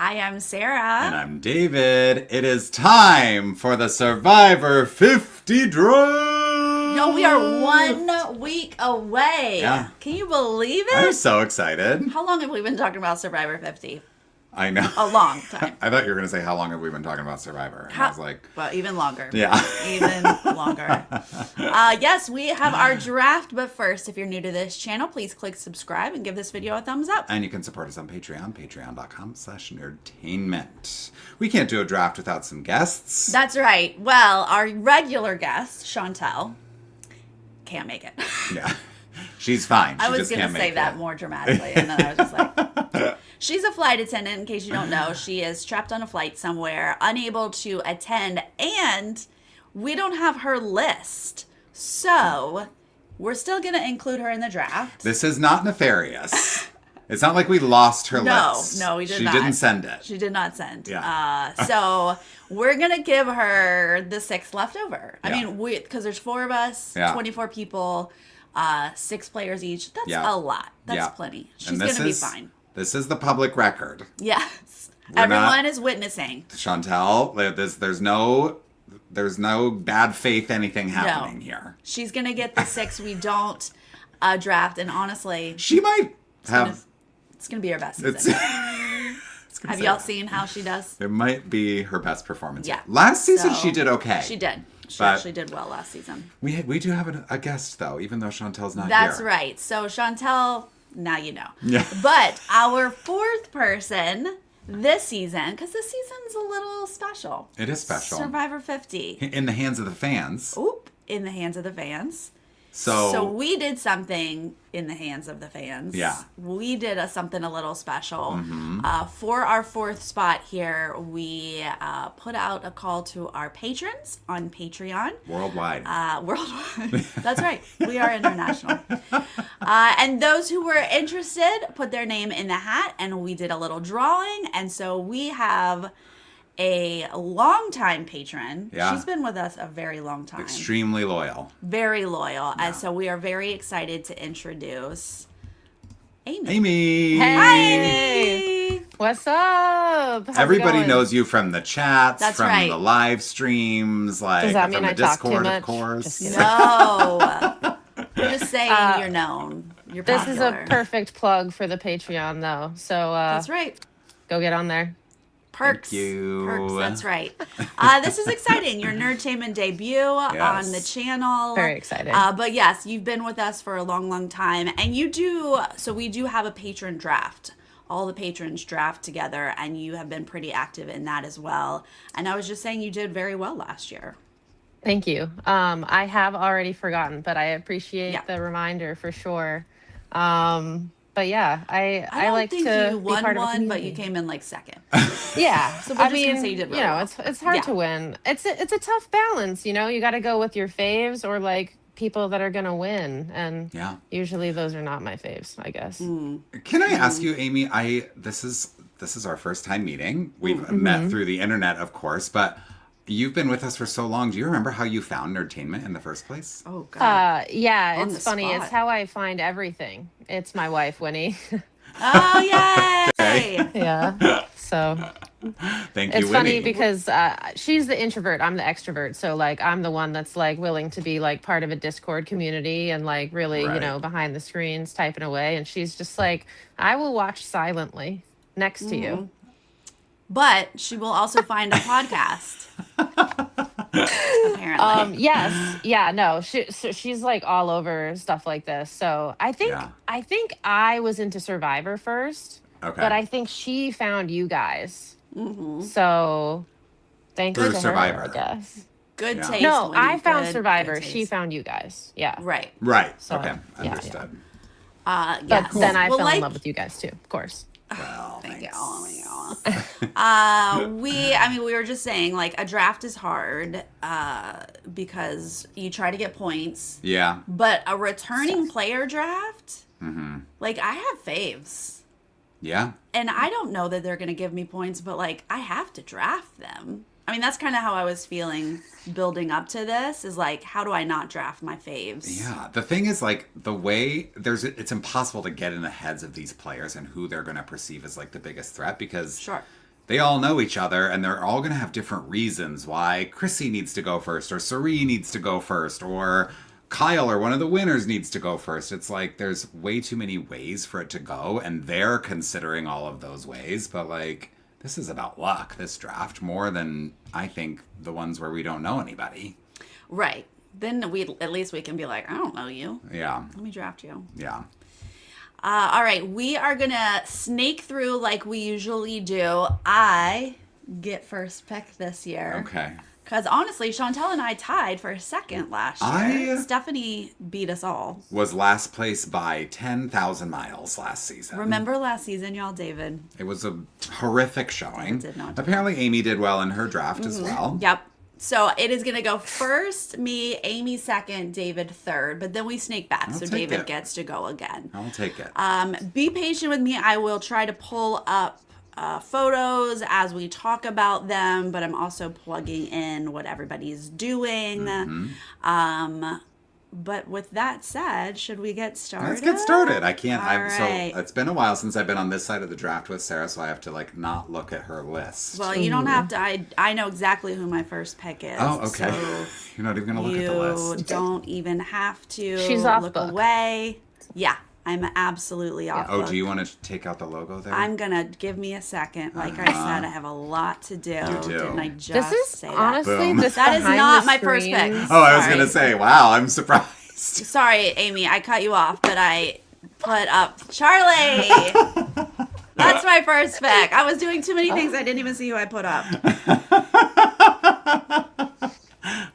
Hi, I'm Sarah. And I'm David. It is time for the Survivor 50 draft. Yo, we are 1 week away. Yeah. Can you believe it? I'm so excited. How long have we been talking about Survivor 50? I know. A long time. I thought you were going to say, how long have we been talking about Survivor? And I was like... Well, even longer. Yeah. Even longer. Yes, we have our draft, but first, if you're new to this channel, please click subscribe and give this video a thumbs up. And you can support us on Patreon, patreon.com/nerdtainment. We can't do a draft without some guests. That's right. Well, our regular guest, Chantel, can't make it. Yeah. She's fine. I was going to say that it. more dramatically, and then I was just like... She's a flight attendant, in case you don't know. She is trapped on a flight somewhere, unable to attend, and we don't have her list. So, we're still going to include her in the draft. This is not nefarious. It's not like we lost her list. No, we did not. She didn't send it. She did not send. Yeah. So, we're going to give her the 6 left over. I mean, because there's 4 of us, 24 people, 6 players each. That's a lot. That's plenty. She's going to be fine. This is the public record. Yes. Everyone is witnessing. Chantel, there's no bad faith anything happening here. She's going to get the 6 we don't draft, and honestly... She might have... It's going to be her best season. Have y'all seen how she does? It might be her best performance. Yeah. Last season she did okay. She did. She actually did well last season. We do have a guest, though, even though Chantel's not here. That's right. So Chantel... Now you know. Yeah. But our 4th person this season, because this season's a little special. It is special. Survivor 50. In the hands of the fans. Oop. In the hands of the fans. So we did something in the hands of the fans. Yeah. We did something a little special. Mm-hmm. For our 4th spot here, we put out a call to our patrons on Patreon. Worldwide. Worldwide. That's right. We are international. And those who were interested put their name in the hat, and we did a little drawing. And so we have a longtime patron. Yeah. She's been with us a very long time. Extremely loyal. Very loyal. Yeah. And so we are very excited to introduce Amy. Amy. Hey. Hi, Amy. What's up? How's Everybody knows you from the chats, That's from right. the live streams, like Does that from mean the I talk too Discord, much? of course. Just kidding. No. We're just saying you're known. You're This popular. is a perfect plug for the Patreon, though. So That's right. go get on there. Perks. Thank you. Perks, that's right. This is exciting. Your Nerdtainment debut on the channel. Very excited. But yes, you've been with us for a long, long time. And you do, so we do have a patron draft. All the patrons draft together, and you have been pretty active in that as well. And I was just saying you did very well last year. Thank you. I have already forgotten, but I appreciate the reminder for sure. But yeah, I like think to you be won part of a one, but community. you came in like 2nd. Yeah, So we're just gonna say you did really well. it's hard to win. It's a tough balance. You got to go with your faves or like people that are gonna win, and usually those are not my faves, I guess. Can I ask you, Amy? This is our first time meeting. We've met through the internet, of course, but you've been with us for so long. Do you remember how you found Nerdtainment in the first place? Oh, God. Yeah, On it's the funny. spot. It's how I find everything. It's my wife, Winnie. Oh, yay! Okay. Yeah. So Thank you, it's funny Winnie. because she's the introvert. I'm the extrovert. So like I'm the one that's like willing to be like part of a Discord community and like really, Right. behind the screens typing away. And she's just like, I will watch silently next to you. But she will also find a podcast. Apparently. Yes. Yeah, no. She's like all over stuff like this. So I think I was into Survivor first. Okay. But I think she found you guys. So thanks Through to Survivor. her, I guess. Good Yeah. taste. No, Winnie. I found Good Survivor. taste. She found you guys. Yeah. Right. Right. So, okay. yeah, Understood. But Yes. then I Well, fell in love with you guys too, of course. Well, Thank you. thanks. Oh my God. We were just saying, like, a draft is hard because you try to get points. Yeah. But a returning player draft, like, I have faves. Yeah. And I don't know that they're going to give me points, but, like, I have to draft them. I mean, that's kind of how I was feeling building up to this, is like, how do I not draft my faves? Yeah. The thing is, like, the way it's impossible to get in the heads of these players and who they're going to perceive as like the biggest threat, because Sure. they all know each other, and they're all going to have different reasons why Chrissy needs to go first, or Sari needs to go first, or Kyle or one of the winners needs to go first. It's like there's way too many ways for it to go, and they're considering all of those ways. But like, this is about luck, this draft, more than I think the ones where we don't know anybody. Right. Then at least we can be like, I don't know you. Yeah. Let me draft you. Yeah. All right. We are going to snake through like we usually do. I get first pick this year. Okay. Because honestly, Chantel and I tied for second last year. Stephanie beat us all. Was last place by 10,000 miles last season. Remember last season, y'all, David? It was a horrific showing. It did not. Apparently, Amy did well in her draft as well. Yep. So it is going to go first, me, Amy second, David third. But then we snake back, so David gets to go again. I'll take it. Be patient with me. I will try to pull up photos as we talk about them, but I'm also plugging in what everybody's doing. Mm-hmm. But with that said, should we get started? Let's get started. I can't. Right. So it's been a while since I've been on this side of the draft with Sarah, so I have to like not look at her list. Well, you don't have to. I know exactly who my first pick is. Oh, okay. So you're not even gonna look at the list. You don't even have to. She's off look book. Away. Yeah. I'm absolutely off. Oh, do you want to take out the logo there? I'm gonna give me a second. Like I said, I have a lot to do. You do. Didn't I just This is say that? honestly Boom. That is not my first pick. Oh, I was gonna say, wow, I'm surprised. Sorry, Amy, I cut you off, but I put up Charlie. That's my first pick. I was doing too many things. I didn't even see who I put up.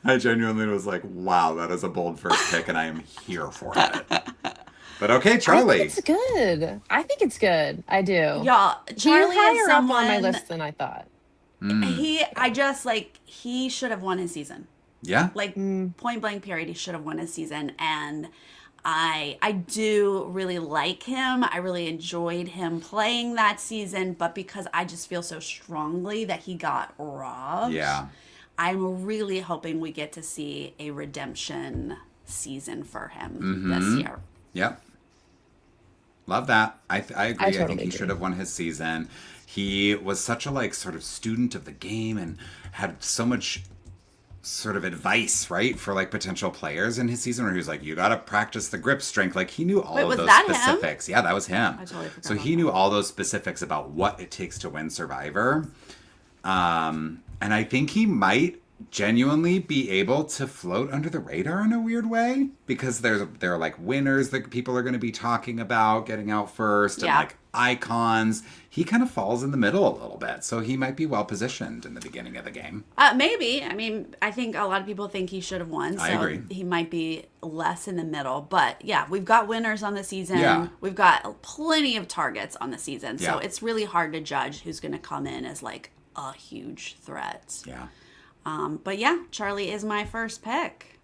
I genuinely was like, wow, that is a bold first pick, and I am here for it. But okay, Charlie. It's good. I think it's good. I do. Y'all, Charlie He's higher is up someone on my list than I thought. He should have won his season. Yeah. Like point blank period, he should have won his season, and I do really like him. I really enjoyed him playing that season, but because I just feel so strongly that he got robbed. Yeah. I'm really hoping we get to see a redemption season for him this year. Yep. Love that. I agree. I totally think he agree. should have won his season. He was such a like sort of student of the game and had so much sort of advice, right, for like potential players in his season where he was like, you got to practice the grip strength. Like he knew all of those specifics. Him? Yeah, that was him. I totally forgot so he knew all those specifics about what it takes to win Survivor. And I think he might genuinely be able to float under the radar in a weird way because there are like winners that people are going to be talking about getting out first and like icons. He kind of falls in the middle a little bit, so he might be well positioned in the beginning of the game. Maybe. I mean, I think a lot of people think he should have won, so I agree. He might be less in the middle. But yeah, we've got winners on the season. Yeah. We've got plenty of targets on the season, so Yeah. it's really hard to judge who's going to come in as like a huge threat. Yeah. But yeah, Charlie is my first pick.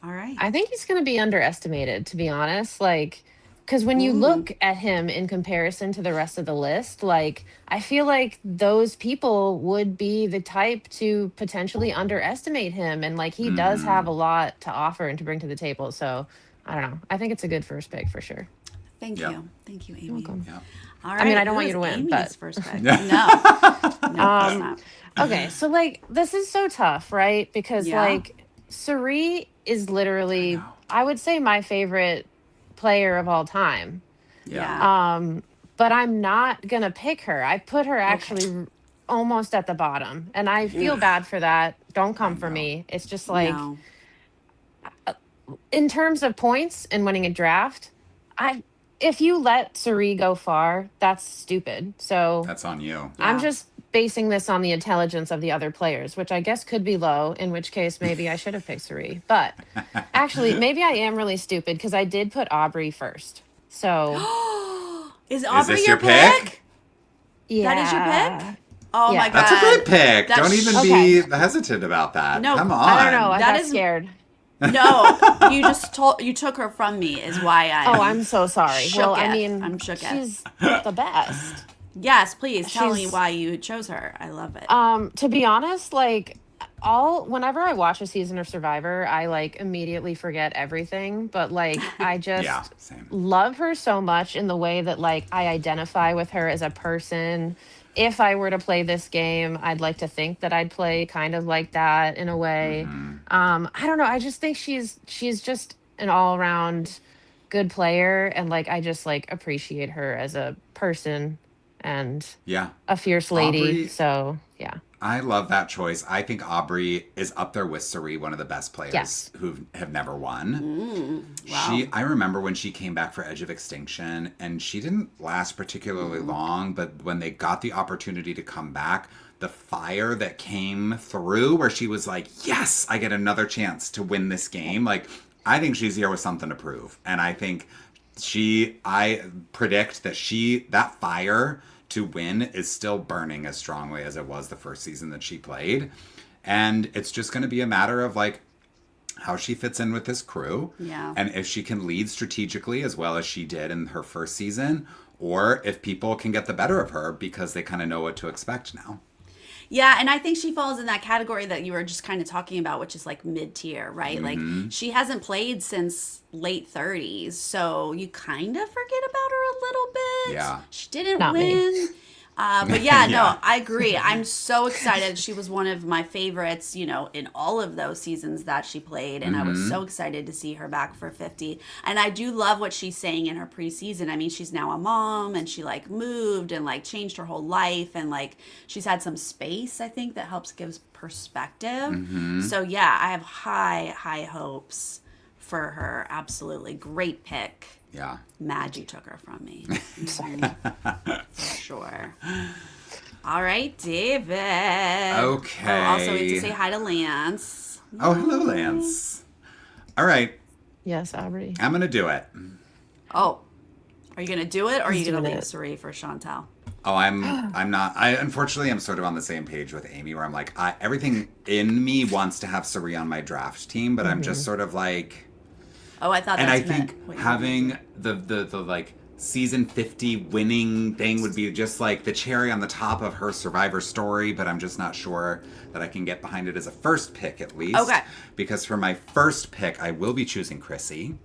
All right. I think he's going to be underestimated, to be honest. Like, because when you look at him in comparison to the rest of the list, like, I feel like those people would be the type to potentially underestimate him. And, like, he does have a lot to offer and to bring to the table. So, I don't know. I think it's a good first pick for sure. Thank you. Thank you, Amy. welcome. Yeah. All right. I mean, I don't who want you is to win, Amy's but- first pick. No. It's not. Okay, so like this is so tough, right? Because like Sari is literally, I would say, my favorite player of all time. Yeah. But I'm not gonna pick her. I put her actually almost at the bottom, and I feel bad for that. Don't come for me. It's just like No. in terms of points and winning a draft, if you let Sari go far, that's stupid. So That's on you. I'm just basing this on the intelligence of the other players, which I guess could be low, in which case maybe I should have picked Sari. But actually, maybe I am really stupid because I did put Aubrey first. So Is Aubrey this your your pick? pick? yeah. That is your pick? Oh Yeah. my god. That's a great pick. That's- Don't even Okay. be hesitant about that. No, Come on. I don't know. I That got is- scared. No, you took her from me is why I Oh, I'm so sorry. Well, I shooketh. mean, I'm shooketh. she's the best. Yes, please tell me She's- why you chose her. I love it. To be honest, like whenever I watch a season of Survivor, I like immediately forget everything. But like, I Yeah, just same. love her so much in the way that like I identify with her as a person. If I were to play this game, I'd like to think that I'd play kind of like that in a way. Mm-hmm. I don't know. I just think she's just an all around good player, and like I just like appreciate her as a person and Yeah. a fierce lady. Aubrey, So yeah. I love that choice. I think Aubrey is up there with Suri, one of the best players Yes. who have never won. Wow. I remember when she came back for Edge of Extinction, and she didn't last particularly long, but when they got the opportunity to come back, the fire that came through where she was like, yes, I get another chance to win this game. Like, I think she's here with something to prove. And I think I predict that that fire to win is still burning as strongly as it was the first season that she played. And it's just going to be a matter of like how she fits in with this crew. Yeah. And if she can lead strategically as well as she did in her first season, or if people can get the better of her because they kind of know what to expect now. Yeah, and I think she falls in that category that you were just kind of talking about, which is like mid-tier, right? Mm-hmm. Like she hasn't played since late 30s, so you kind of forget about her a little bit. Yeah. She didn't Not me. win. But yeah, Yeah. no, I agree. I'm so excited. She was one of my favorites, you know, in all of those seasons that she played. And I was so excited to see her back for 50. And I do love what she's saying in her preseason. I mean, she's now a mom and she like moved and like changed her whole life. And like she's had some space, I think, that helps give perspective. So yeah, I have high hopes for her. Absolutely. Great pick. Yeah. Mad you took her from me. Sorry. For sure. All right, David. Okay. Oh, also, we have to say hi to Lance. Oh, hello, Lance. All right. Yes, Aubrey. I'm going to do it. Oh, are you going to do it or are you He's going to doing leave it. Suri for Chantal? Oh, I'm not. Unfortunately, I'm sort of on the same page with Amy where I'm like, everything in me wants to have Suri on my draft team, but I'm just sort of like, Oh, I thought and that's I think what you were having the like season 50 winning thing would be just like the cherry on the top of her Survivor story, but I'm just not sure that I can get behind it as a first pick at least. Okay. Because for my first pick, I will be choosing Chrissy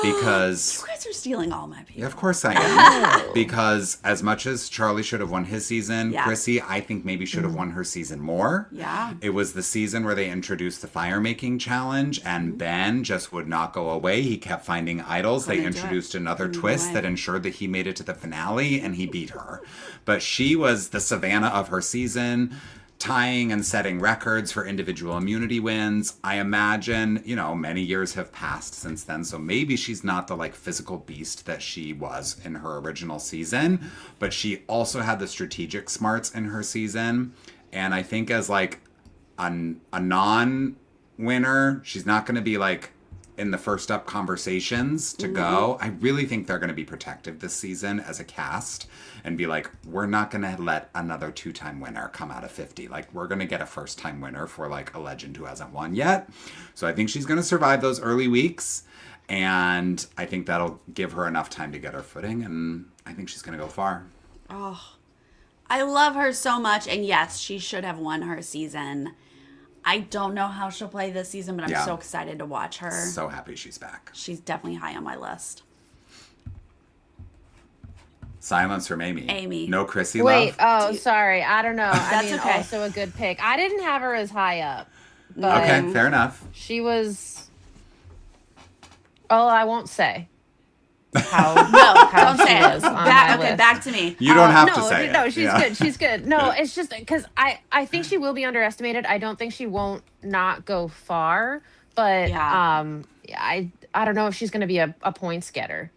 because You guys are stealing all my people. yeah, of course I am. Because as much as Charlie should have won his season, Yeah. Chrissy, I think maybe should have won her season more. Yeah. It was the season where they introduced the fire making challenge, and Ben just would not go away. He kept finding idols. They Couldn't do it. introduced another No twist way. that ensured that he made it to the finale, and he beat her. But she was the Savannah of her season, tying and setting records for individual immunity wins. I imagine, many years have passed since then, so maybe she's not the like physical beast that she was in her original season, but she also had the strategic smarts in her season. And I think as like a non-winner, she's not going to be like in the first up conversations to go. I really think they're going to be protective this season as a cast and be like, we're not going to let another 2-time winner come out of 50. Like, we're going to get a first-time winner for like a legend who hasn't won yet. So I think she's going to survive those early weeks. And I think that'll give her enough time to get her footing. And I think she's going to go far. I love her so much. And yes, she should have won her season. I don't know how she'll play this season, but I'm Yeah. so excited to watch her. So happy she's back. She's definitely high on my list. Silence from Amy. Amy. No Chrissy Wait, love? oh, sorry. I don't know. That's okay. Also a good pick. I didn't have her as high up, but Okay, fair enough. she was. Oh, I won't say. How? No, how don't she say it. was on my Okay, list. back to me. You don't have no, to say no, it. she's Yeah. good. She's good. No, it's just because I think she will be underestimated. I don't think she won't not go far, but Yeah. I don't know if she's going to be a points getter.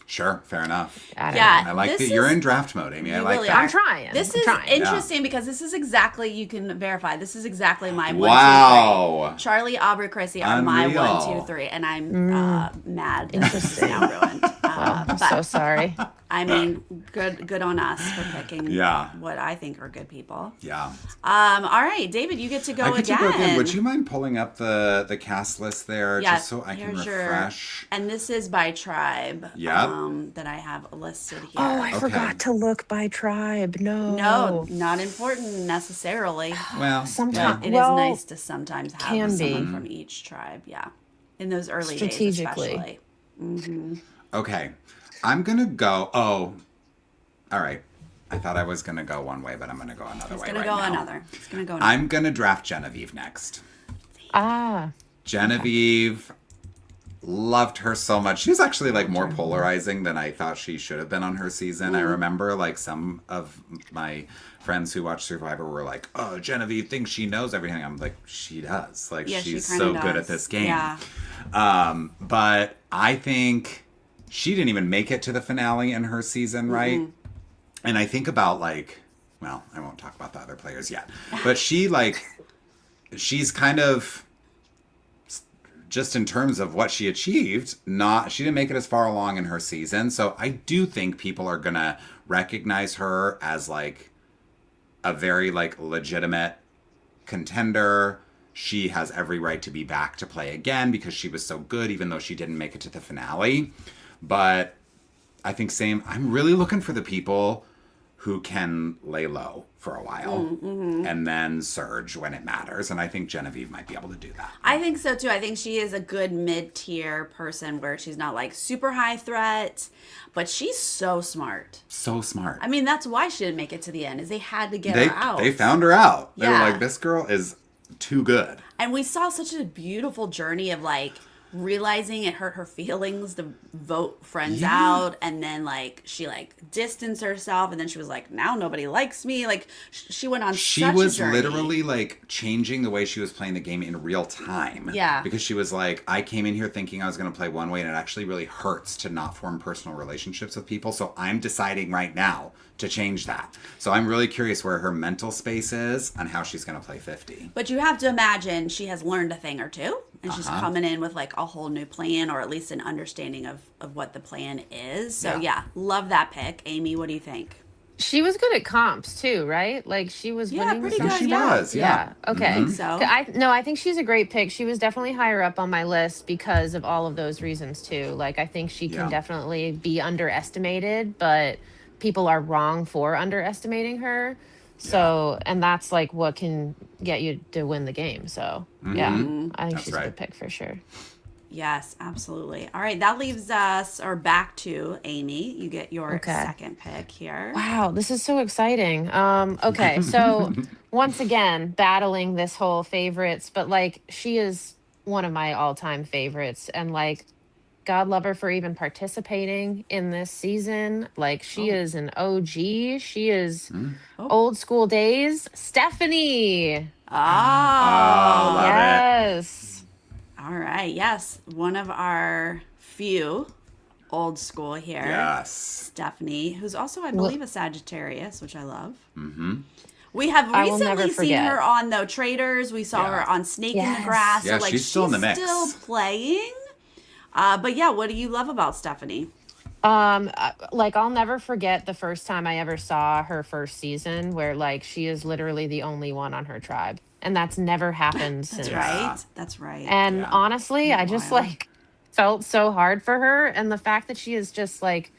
Sure, fair enough. I don't Yeah. know. I like This that you're is- in draft mode, Amy. I You like really that. are. I'm trying. This I'm is trying. interesting because this is exactly, you can verify, this is exactly my 1, 2, 3. Wow. Charlie, Aubrey, Chrissy are my Unreal. 1, 2, 3, and I'm mad that this is Interesting. now ruined. I'm so sorry. I mean, good on us for picking Yeah. what I think are good people. Yeah. All right, David, you get to go I get again. to go again. Would you mind pulling up the cast list there Yeah, just so I can here's refresh? and this is by tribe. Yep. That I have listed here. Oh, I forgot to look by tribe. No, not important necessarily. Well, Sometimes But it is nice to sometimes have can someone be. from each tribe. Yeah, in those early days, Strategically. especially. Okay. I'm going to go. Oh, all right. I thought I was going to go one way, but I'm going to go another way. He's gonna go another. He's gonna go. I'm going to draft Genevieve next. Ah. Genevieve, loved her so much. She was actually like more polarizing than I thought she should have been on her season. I remember like some of my friends who watch Survivor were like, "Oh, Genevieve thinks she knows everything." I'm like, she does. Like, Yeah, she's she kinda so good does. at this game. Yeah. But I think she didn't even make it to the finale in her season, right? And I think about like, well, I won't talk about the other players yet, but she's kind of, just in terms of what she achieved, she didn't make it as far along in her season. So I do think people are going to recognize her as like a very like legitimate contender. She has every right to be back to play again because she was so good, even though she didn't make it to the finale. But I think I'm really looking for the people who can lay low for a while and then surge when it matters. And I think Genevieve might be able to do that. I think so too. I think she is a good mid-tier person where she's not like super high threat, but she's so smart. So smart. I mean, that's why she didn't make it to the end, is they had to get her out. They found her out. They were Yeah. like, this girl is too good. And we saw such a beautiful journey of like realizing it hurt her feelings to vote friends out, and then like she like distanced herself, and then she was like, now nobody likes me. Like she went on She such was a journey. literally like changing the way she was playing the game in real time. Yeah. Because she was like, I came in here thinking I was going to play one way, and it actually really hurts to not form personal relationships with people. So I'm deciding right now to change that. So I'm really curious where her mental space is and how she's going to play 50. But you have to imagine she has learned a thing or two, and she's coming in with like a whole new plan, or at least an understanding of what the plan is. So yeah, love that pick. Amy, what do you think? She was good at comps too, right? Like she was winning pretty some good, She yeah. was, yeah. Okay. I think so. I think she's a great pick. She was definitely higher up on my list because of all of those reasons too. Like I think she can definitely be underestimated, but people are wrong for underestimating her. So, and that's like what can get you to win the game. So, yeah, I think she's a good pick for sure. Yes, absolutely. All right, that leaves us back to Amy. You get your second pick here. Wow, this is so exciting. Okay, so once again, battling this whole favorites, but like she is one of my all-time favorites, and like God love her for even participating in this season. Like she is an OG. She is old school days. Stephanie. Oh, love yes. All right. Yes, one of our few old school here. Yes. Stephanie, who's also, I believe, a Sagittarius, which I love. We have I will never recently seen forget. her on The Traders. We saw her on Snake in the Grass. Yeah, so like she's still in the mix. Still playing. But yeah, what do you love about Stephanie? Like I'll never forget the first time I ever saw her first season, where like she is literally the only one on her tribe, and that's never happened since. That's right. And honestly, I just like felt so hard for her, and the fact that she is just like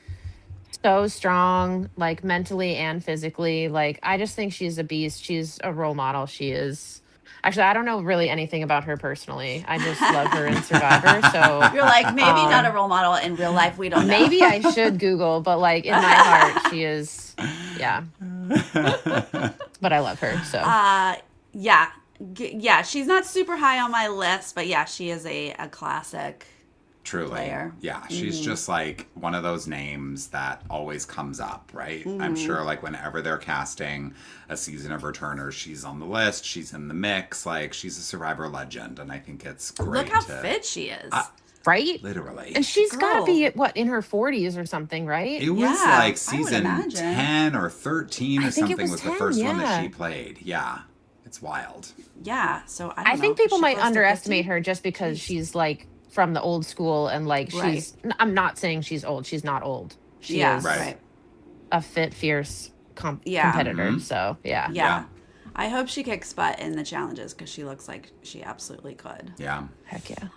so strong, like mentally and physically. Like I just think she's a beast. She's a role model. She is. Actually, I don't know really anything about her personally. I just love her in Survivor. So You're like, maybe not a role model in real life. We don't know. maybe I should Google, but like in my heart, she is, yeah. But I love her. So yeah, she's not super high on my list, but yeah, she is a classic. Truly. Player. Yeah, she's just like one of those names that always comes up, right? I'm sure like whenever they're casting a season of returners, she's on the list, she's in the mix, like she's a Survivor legend, and I think it's great. Look how fit she is. right? Literally. And she's got to be what, in her 40s or something, right? It was Yeah, like I season would imagine. 10 or 13 or I think it something was was the 10, first one that yeah. she played. Yeah. It's wild. Yeah, so I don't I know. think people Is she might close to underestimate 50? her just because she's like from the old school, and like Right. I'm not saying she's old. She's not old. She Yeah, is Right. a fit, fierce Yeah. competitor. So yeah. Yeah. I hope she kicks butt in the challenges because she looks like she absolutely could. Yeah. Heck yeah.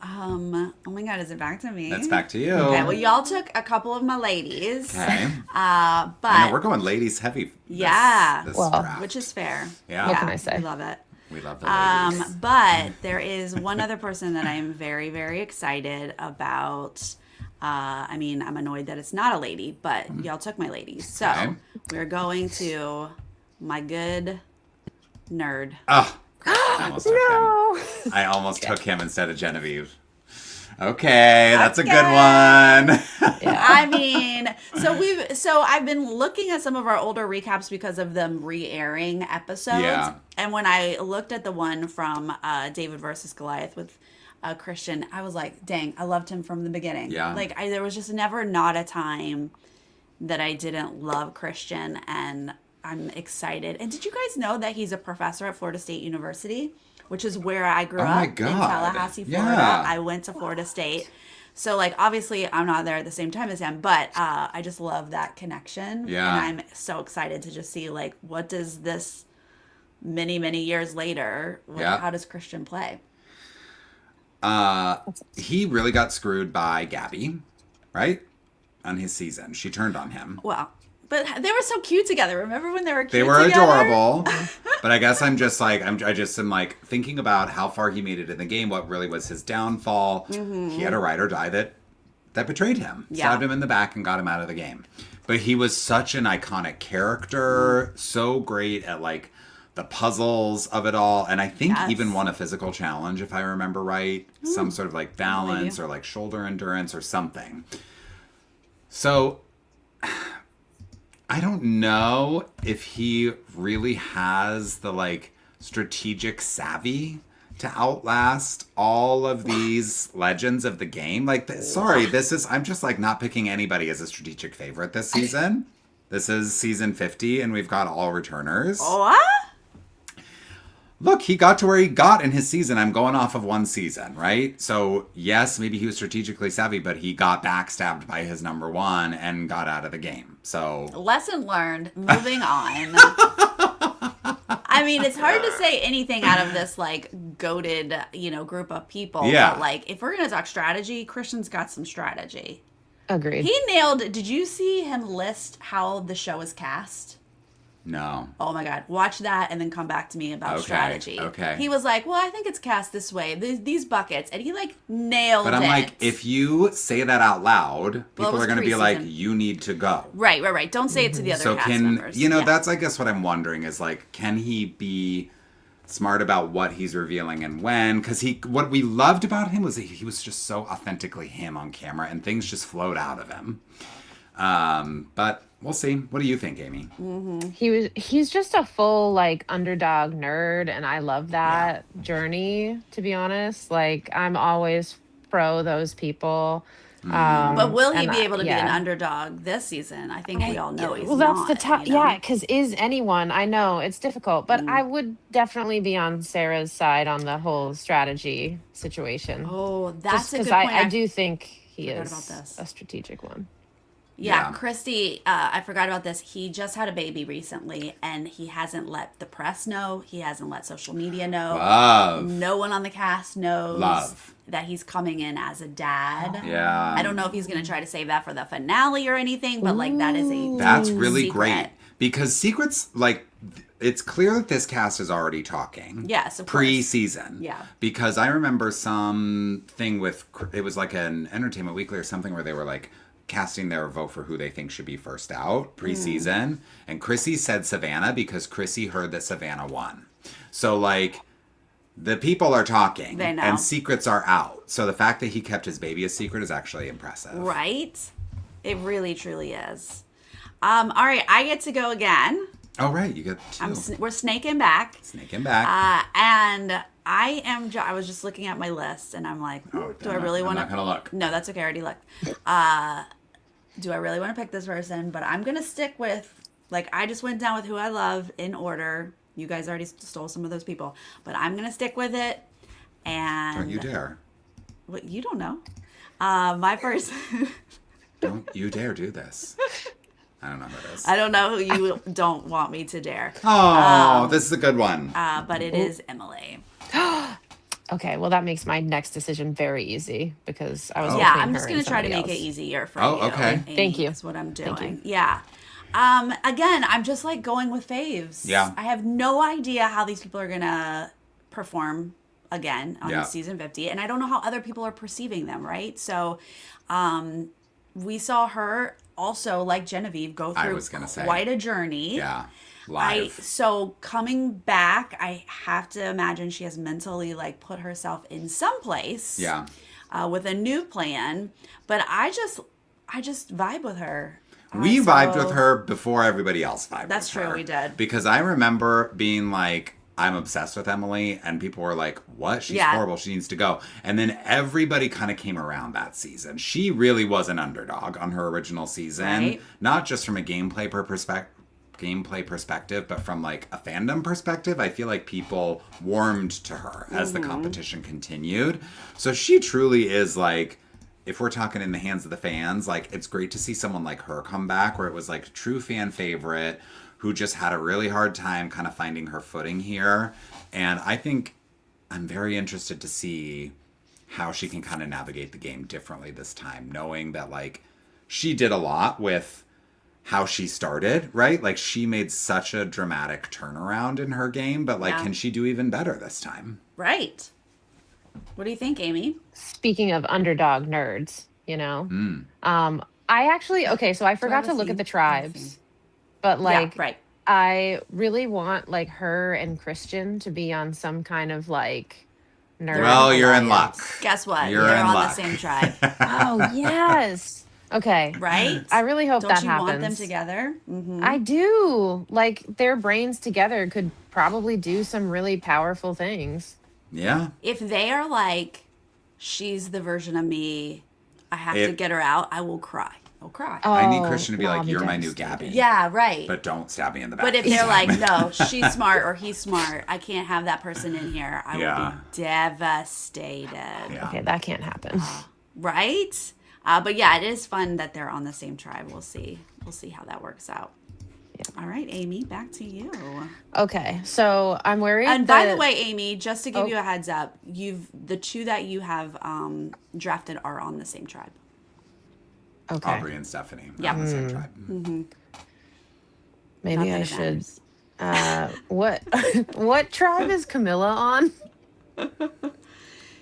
Oh my God, is it back to me? That's back to you. Okay, well, y'all took a couple of my ladies. Okay. But I know we're going ladies heavy. Yeah. This Well, draft. which is fair. Yeah. What can I say? We love it. We love the ladies. But there is one other person that I'm very, very excited about. I mean, I'm annoyed that it's not a lady, but y'all took my ladies. So Okay. we're going to my good nerd. Oh, I almost took him. No. I almost took him instead of Genevieve. Okay, that's a good Okay. one. Yeah. I mean, so I've been looking at some of our older recaps because of them re-airing episodes. Yeah. And when I looked at the one from David versus Goliath with Christian, I was like, dang, I loved him from the beginning. Yeah. Like there was just never not a time that I didn't love Christian, and I'm excited. And did you guys know that he's a professor at Florida State University, which is where I grew Oh my up in God. Tallahassee, Florida. Yeah. I went to Florida State. So, like, obviously, I'm not there at the same time as him, but I just love that connection. Yeah. And I'm so excited to just see, like, what does this many, many years later, Yeah. how does Christian play? He really got screwed by Gabby, right? On his season. She turned on him. Well, but they were so cute together. Remember when they were cute They were together? adorable. But I guess I'm just like, I just am like thinking about how far he made it in the game, what really was his downfall. He had a ride or die that betrayed him, Yeah. stabbed him in the back and got him out of the game. But he was such an iconic character, so great at like the puzzles of it all. And I think Yes. even won a physical challenge, if I remember right. Some sort of like balance or like shoulder endurance or something. So I don't know if he really has the like strategic savvy to outlast all of these legends of the game. Like, I'm just like not picking anybody as a strategic favorite this season. This is season 50 and we've got all returners. What? Look, he got to where he got in his season. I'm going off of one season, right? So, yes, maybe he was strategically savvy, but he got backstabbed by his number one and got out of the game. So, Lesson learned. Moving on. I mean, it's hard to say anything out of this, like, goated, group of people. Yeah. But, like, if we're going to talk strategy, Christian's got some strategy. Agreed. He nailed. Did you see him list how the show is cast? no. Oh my God. Watch that and then come back to me about Okay, strategy. okay. He was like, well, I think it's cast this way. These buckets. And he, like, nailed it. But I'm like, if you say that out loud, Well, it people was are going to be like, preseason. you need to go. Right. Don't say it to the other So cast members. Yeah. that's, I guess, what I'm wondering is like, can he be smart about what he's revealing and when? Because what we loved about him was that he was just so authentically him on camera and things just flowed out of him. But we'll see. What do you think, Amy? He's just a full like underdog nerd, and I love that journey, to be honest. Like, I'm always pro those people. But will he and be able to be yeah. an underdog this season? I think we all know he's Well, not. that's the tough. Yeah, because is anyone? I know it's difficult, but I would definitely be on Sarah's side on the whole strategy situation. Oh, that's a good because point. I do think he forgot is about this. a strategic one. Yeah, Yeah. Christy, I forgot about this. He just had a baby recently, and he hasn't let the press know. He hasn't let social media know. Love. No one on the cast knows Love. that he's coming in as a dad. Yeah. I don't know if he's going to try to save that for the finale or anything, but like that is a That's deep really secret. great. Because secrets, like, it's clear that this cast is already talking. Yes, of course. Pre-season. Yeah. Because I remember something it was like an Entertainment Weekly or something where they were like casting their vote for who they think should be first out pre-season. And Chrissy said Savannah because Chrissy heard that Savannah won. So, like, the people are talking. They know. And secrets are out. So the fact that he kept his baby a secret is actually impressive. Right? It really, truly is. All right, I get to go again. Oh, right. You get two. We're snaking back. Sneaking back. And I was just looking at my list, and I'm like, Oh, do I really want to? I'm not gonna look. No, that's okay. I already looked. Do I really want to pick this person? But I'm gonna stick with, like, I just went down with who I love in order. You guys already stole some of those people, but I'm gonna stick with it. And Don't you dare. What, you don't know. My first... Don't you dare do this. I don't know who it is. I don't know who you don't want me to dare. Oh, this is a good one. But it is Emily. Okay, well that makes my next decision very easy because I was Yeah, between I'm her just going and to try to somebody make it else. easier for Oh, you. okay. Amy, Thank you. That's what I'm Thank doing. you. Yeah. Again, I'm just like going with faves. Yeah. I have no idea how these people are going to perform again on Yeah. season 50. And I don't know how other people are perceiving them, right? So we saw her also, like Genevieve, go I through was gonna say. quite a journey. Yeah. Live. So coming back, I have to imagine she has mentally like put herself in some place. Yeah. With a new plan, but I just vibe with her. We So- vibed with her before everybody else vibed That's with her. true, we did. Because I remember being like, I'm obsessed with Emily, and people were like, what? She's Yeah. horrible. She needs to go. And then everybody kind of came around that season. She really was an underdog on her original season. Right. Not just from a gameplay perspective, but from like a fandom perspective. I feel like people warmed to her as the competition continued. So she truly is like, if we're talking in the hands of the fans, like it's great to see someone like her come back where it was like true fan favorite who just had a really hard time kind of finding her footing here. And I think I'm very interested to see how she can kind of navigate the game differently this time, knowing that like she did a lot with how she started, right? Like she made such a dramatic turnaround in her game, but like, Yeah. can she do even better this time? Right. What do you think, Amy? Speaking of underdog nerds, you know, I actually so I forgot to look at the tribes, but like yeah, right. I really want like her and Christian to be on some kind of like nerd. Well, you're in luck. alliance. Guess what? You're They're in on luck. the same tribe, Oh yes. Okay. right? I really hope Don't that you happens. want them together? Mm-hmm. I do. Like their brains together could probably do some really powerful things. Yeah. If they are like, she's the version of me, I have to get her out, I will cry. I'll cry. Oh, I need Christian to be well, like, I'll be you're my new devastated. Gabby. Yeah, right. But don't stab me in the back. But if this they're time. like, no, she's smart or he's smart, I can't have that person in here, I Yeah. will be devastated. Yeah. Okay, that can't happen. Right? But yeah, it is fun that they're on the same tribe. We'll see. We'll see how that works out. All right, Amy, back to you. Okay, so I'm worried. And by that- the way, Amy, just to give you a heads up, the two that you have drafted are on the same tribe. okay, Aubrey and Stephanie. Yeah. On the same tribe. maybe Not I that it should. matters. What tribe is Camilla on?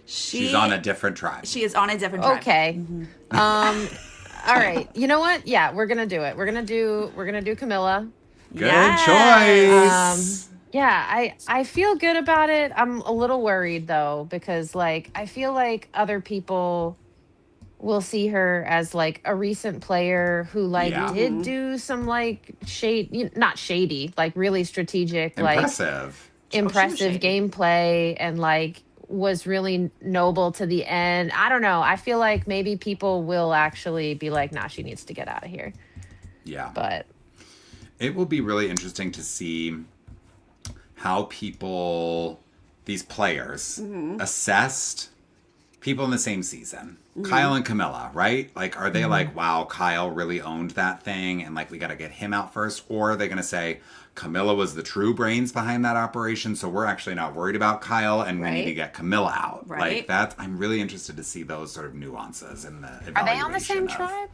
She's on a different tribe. She is on a different tribe. Okay. All right. You know what? Yeah, we're gonna do it. We're gonna do Camilla. Good Yes. choice. Yeah, I feel good about it. I'm a little worried though because like I feel like other people will see her as like a recent player who like Yeah. did do some like not shady, like really strategic, Impressive. impressive shady. gameplay and like was really noble to the end. I don't know. I feel like maybe people will actually be like, nah, she needs to get out of here. Yeah. But It will be really interesting to see how people, these players, assessed people in the same season. Kyle and Camilla, right? Like, are they like, wow, Kyle really owned that thing and like we got to get him out first? Or are they going to say, Camilla was the true brains behind that operation, so we're actually not worried about Kyle and we need to Right. get Camilla out. Right. Like that, I'm really interested to see those sort of nuances in the evaluation. are they on the same of- tribe?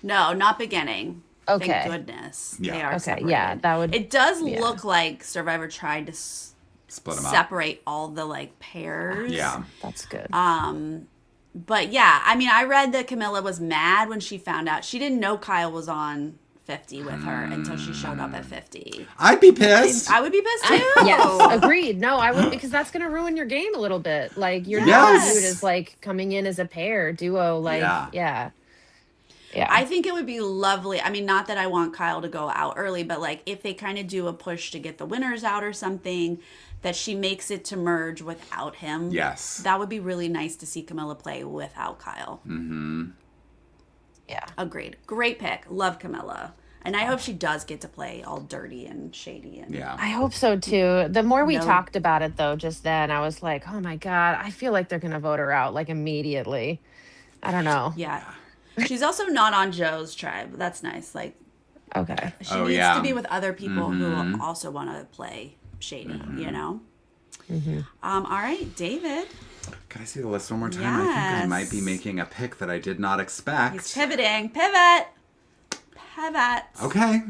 No, not beginning. Okay. Thank goodness. Yeah. They are Okay, separated. yeah, that would- It does yeah. look like Survivor tried to Split them up. separate all the like pairs. Yeah. That's good. But yeah, I mean, I read that Camilla was mad when she found out. She didn't know Kyle was on 50 with her until she showed up at 50. I'd be pissed. I would be pissed too. Yes, agreed. No, I would because that's gonna ruin your game a little bit. Like you're not Yes. viewed as like coming in as a pair, duo. Like yeah. I think it would be lovely. I mean, not that I want Kyle to go out early, but like if they kind of do a push to get the winners out or something, that she makes it to merge without him. Yes. That would be really nice to see Camilla play without Kyle. Yeah. Agreed. Great pick. Love Camilla. And I hope she does get to play all dirty and shady. And Yeah. I hope so too. The more we No. talked about it though, just then, I was like, oh my God, I feel like they're going to vote her out like immediately. I don't know. Yeah. She's also not on Joe's tribe. That's nice. Like, Okay. she Oh, needs yeah. to be with other people who also want to play shady, you know? All right, David. Can I see the list one more time? I think I might be Yes. making a pick that I did not expect. He's pivoting. Pivot. Okay.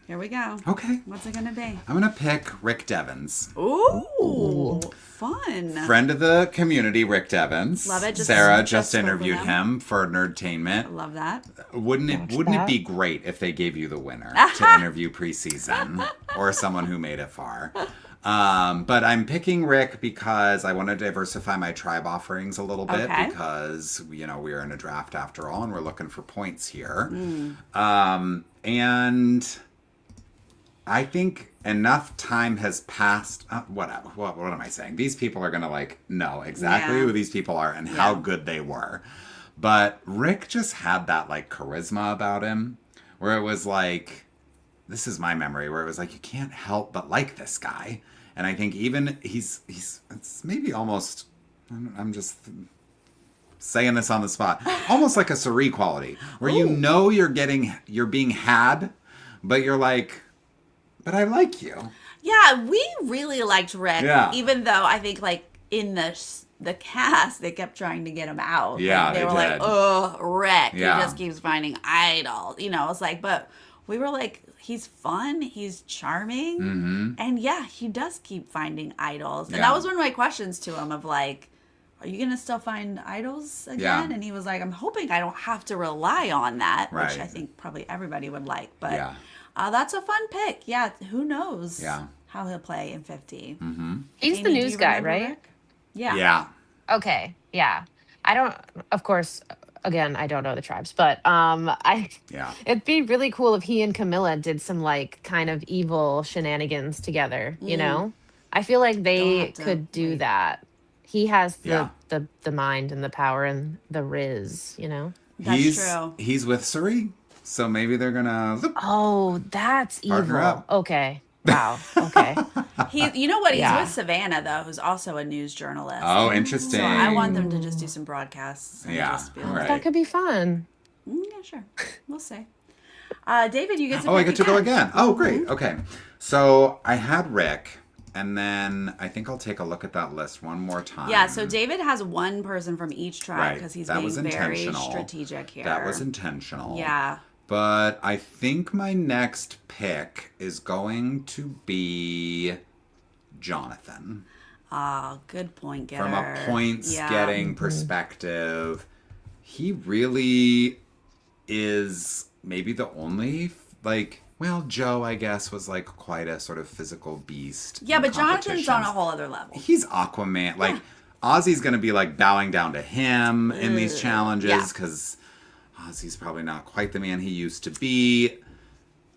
Here we go. Okay. What's it going to be? I'm going to pick Rick Devens. Ooh, fun. Friend of the community, Rick Devens. Love it. Sarah Just just spoke with interviewed him for I Nerdtainment. love that. Wouldn't it that. be great if they gave you the winner to interview preseason or someone who made it far? But I'm picking Rick because I want to diversify my tribe offerings a little bit Okay. because, you know, we're in a draft after all and we're looking for points here. Mm. And I think enough time has passed. What am I saying? These people are going to like know exactly Yeah. who these people are and how Yeah. good they were. But Rick just had that like charisma about him where it was like, this is my memory, where it was like, you can't help but like this guy. And I think even it's maybe almost, I'm just saying this on the spot, almost like a Suri quality where you know you're being had, but you're like, but I like you. Yeah, we really liked Rick. Yeah. Even though I think, like, in the cast, they kept trying to get him out. Yeah, Like, they they were like, did. oh, Rick. Yeah. He just keeps finding idols. You know, it's like, but we were like, he's fun, he's charming, and yeah, he does keep finding idols. And Yeah. that was one of my questions to him of like, are you gonna still find idols again? Yeah. And he was like, I'm hoping I don't have to rely on that, which Right. I think probably everybody would like. But Yeah. that's a fun pick. Yeah, who knows? Yeah. How he'll play in 50. He's Amy, the do news you guy, remember right? Rick? Yeah. Yeah. Okay. Yeah. I don't, of course, again, I don't know the tribes, but Yeah. it'd be really cool if he and Camilla did some like kind of evil shenanigans together, you know? I feel like they have to could do wait. that. He has Yeah. the mind and the power and the riz, you know? That's true. He's with Suri, so maybe they're gonna Oh, that's Partner evil. up. Okay. Wow. Okay. You know what? He's Yeah. with Savannah though, who's also a news journalist. Oh, interesting. So I want them to just do some broadcasts. And Yeah, Just be all like, right. That could be fun. Yeah, sure. We'll see. David, you get to Oh, I pick get to go again. Oh, great. Okay. So I had Rick, and then I think I'll take a look at that list one more time. Yeah, so David has one person from each tribe Right. because he's That being was very intentional. strategic here. That was intentional. Yeah. But I think my next pick is going to be Jonathan. Good point getter. From a points Yeah. getting perspective, he really is maybe the only, like, well, Joe, I guess, was like quite a sort of physical beast. Yeah, in but Jonathan's on a competitions. whole other level. He's Aquaman. Like, Ozzy's going to be like bowing down to him in these Yeah. challenges because Ozzy's probably not quite the man he used to be.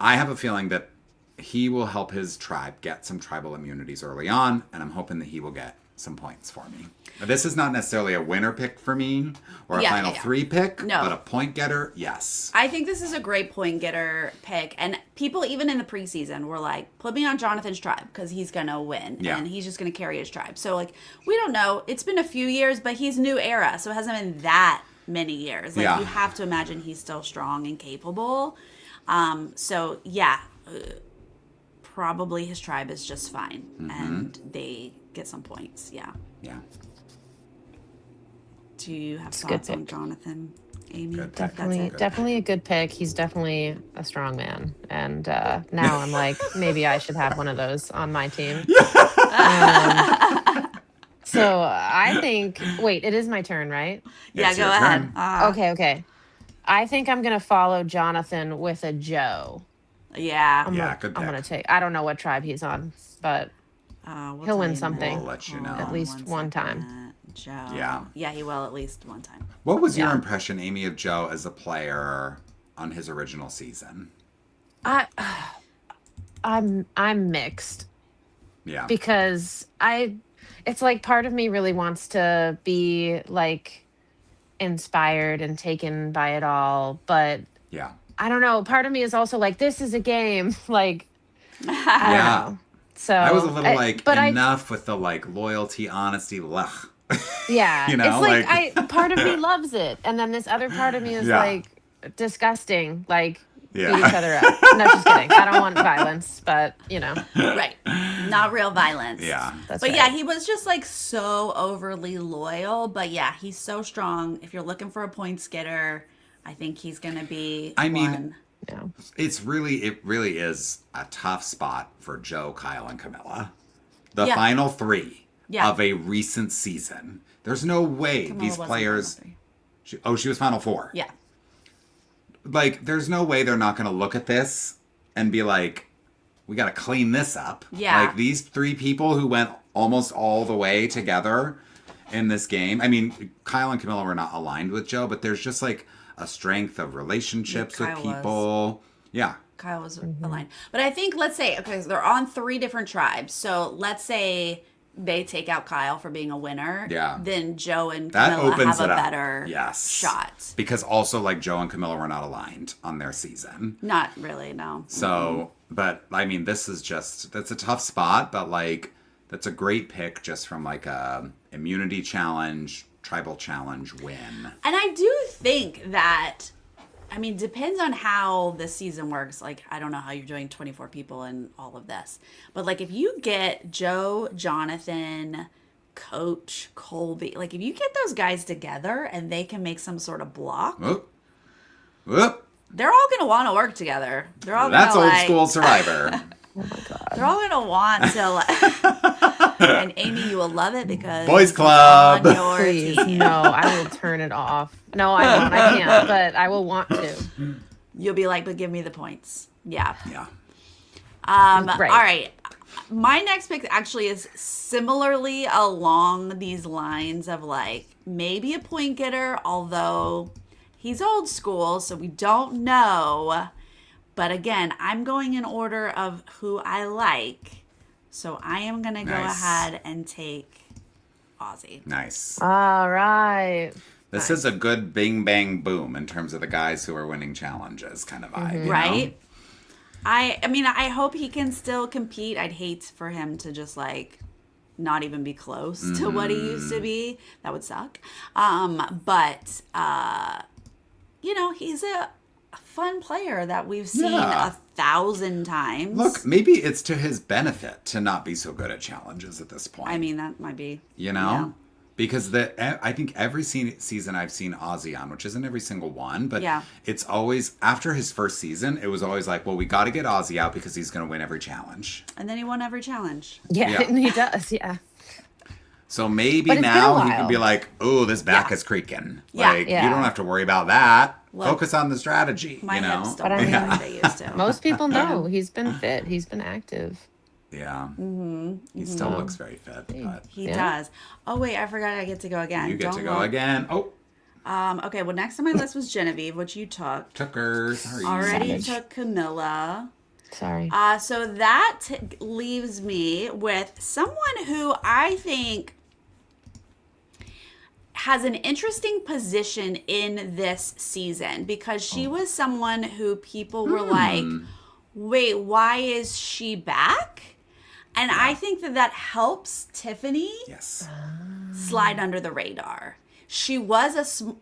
I have a feeling that he will help his tribe get some tribal immunities early on, and I'm hoping that he will get some points for me. This is not necessarily a winner pick for me or a Yeah, final yeah, yeah. three pick, No. but a point getter, yes. I think this is a great point getter pick. And people, even in the preseason, were like, put me on Jonathan's tribe because he's going to win. Yeah. And he's just going to carry his tribe. So, like, we don't know. It's been a few years, but he's new era. So it hasn't been that many years. Like, Yeah. you have to imagine he's still strong and capable. So, yeah, probably his tribe is just fine. And they get some points. Yeah. Yeah. Do you have a good thoughts on pick. Jonathan, Amy? Good pick. That's Definitely, it. definitely a good pick. He's definitely a strong man, and now I'm like, maybe I should have one of those on my team. So I think. Wait, it is my turn, right? Yeah, It's go your ahead. turn. Okay. I think I'm gonna follow Jonathan with a Joe. Yeah. Yeah, good I'm gonna pick. take. I don't know what tribe he's on, but We'll He'll tell win you in a something. minute. We'll let you Hold know. on At least one time. second. Joe. Yeah. Yeah, he will at least one time. What was your Yeah. impression, Amy, of Joe as a player on his original season? I'm mixed. Yeah. Because it's like part of me really wants to be like inspired and taken by it all, but Yeah. I don't know. Part of me is also like, this is a game. Like, I Yeah. don't know. So I was a little but enough with the loyalty, honesty, yeah, you know, it's like part of me loves it, and then this other part of me is Yeah. like disgusting. Like, Yeah. beat each other up. No, just kidding. I don't want violence, but Right. Not real violence. Yeah. that's But right. yeah, he was just like so overly loyal. But yeah, he's so strong. If you're looking for a points getter, I think he's going to be I mean, one. No. it really is a tough spot for Joe, Kyle, and Camilla. The Yeah. final three Yeah. of a recent season. There's no way Camilla these wasn't players. final She was final four. three. Yeah. Like, there's no way they're not going to look at this and be like, we got to clean this up. Yeah. Like, these three people who went almost all the way together in this game. I mean, Kyle and Camilla were not aligned with Joe, but there's just like a strength of relationships Yeah, with Kyle was. people. Yeah. Kyle was aligned. But I think, let's say, okay, so they're on 3 different tribes. So let's say they take out Kyle for being a winner. Yeah. Then Joe and That Camilla opens have it a up. better Yes. shot. Because also, like, Joe and Camilla were not aligned on their season. Not really, no. So, but I mean, that's a tough spot, but like, that's a great pick just from like a immunity challenge, tribal challenge win. And I do think that, I mean, depends on how this season works. Like, I don't know how you're doing 24 people and all of this. But, like, if you get Joe, Jonathan, Coach, Colby, like, if you get those guys together and they can make some sort of block, Whoop. Whoop. they're all going to want to work together. They're all That's gonna, old like, school Survivor. Oh my god. They're all going to want to, like, and Amy, you will love it because Boys it's Club. on your Please, team. no, I will turn it off. No, I won't. I can't, but I will want to. You'll be like, but give me the points. Yeah. Yeah. Right. All right. My next pick actually is similarly along these lines of like maybe a point getter, although he's old school, so we don't know. But again, I'm going in order of who I like. So I am going to go Nice. ahead and take Ozzy. Nice. All right. This is a good bing bang boom in terms of the guys who are winning challenges kind of vibe. you know? Right? I mean, I hope he can still compete. I'd hate for him to just like not even be close to what he used to be. That would suck. But he's a fun player that we've seen Yeah. 1,000 times. Look, maybe it's to his benefit to not be so good at challenges at this point. I mean, that might be. You know? Because I think every season I've seen Ozzy on, which isn't every single one, but Yeah. it's always, after his first season, it was always like, well, we got to get Ozzy out because he's going to win every challenge. And then he won every challenge. Yeah, Yeah. he does. Yeah. So maybe But it's been a now he can while. be like, oh, this back Yeah. is creaking. Yeah. Like, Yeah. you don't have to worry about that. Look, Focus on the strategy, My you know? hips don't But I work mean- like they used to. Most people know he's been fit. He's been active. Yeah. He still looks very fit, but He Yeah. does. Oh, wait, I forgot I get to go again. you get Don't to go look. again. Oh, Okay, well, next on my list was Genevieve, which you took. took her. Sorry. Already Savage. took Camilla. Sorry. So that leaves me with someone who I think has an interesting position in this season because she was someone who people were like, wait, why is she back? And I think that helps Tiffany Yes. slide under the radar. She was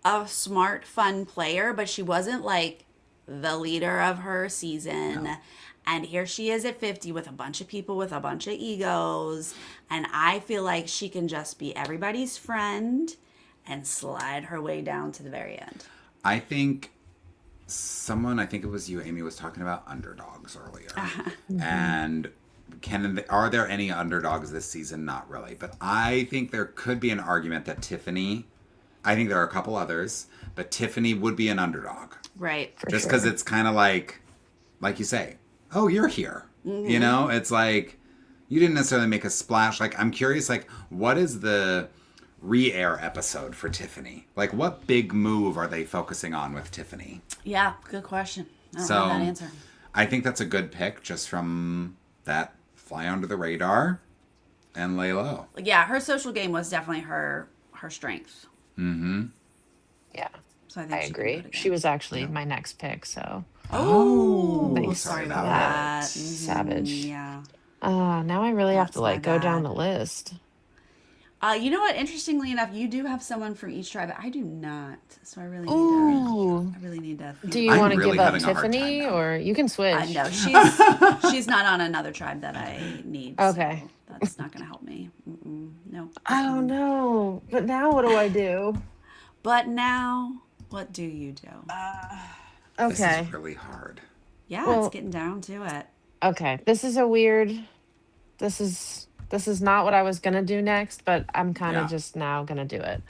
a smart, fun player, but she wasn't like the leader of her season. No. And here she is at 50 with a bunch of people with a bunch of egos. And I feel like she can just be everybody's friend and slide her way down to the very end. I think I think it was you, Amy, was talking about underdogs earlier. And are there any underdogs this season? Not really. But I think there could be an argument that Tiffany, I think there are a couple others, but Tiffany would be an underdog. Right. Just because it's kind of like you say, oh, you're here. You know, it's like, you didn't necessarily make a splash. Like, I'm curious, like, what is the re-air episode for Tiffany? Like, what big move are they focusing on with Tiffany? Yeah, good question. I don't So, know that answer. I think that's a good pick just from that fly under the radar and lay low. Yeah, her social game was definitely her strength. Mm-hmm. Yeah. So I think I she can do agree. it again. She was actually my next pick, so Oh, Thanks. sorry about that. that. Savage. Yeah. Now I really have That's to my like go down bad. the list. You know what? Interestingly enough, you do have someone from each tribe. I do not. So I really need to. Ooh. I really need to Do think. you I'm want to really give up having a hard time Tiffany now. or you can switch? No, she's not on another tribe that I need. Okay. So that's not going to help me. No. I don't know. But now what do I do? But now, what do you do? This Okay. is really hard. Yeah, Well, it's getting down to it. okay. This is not what I was gonna do next, but I'm kind of Yeah. just now gonna do it.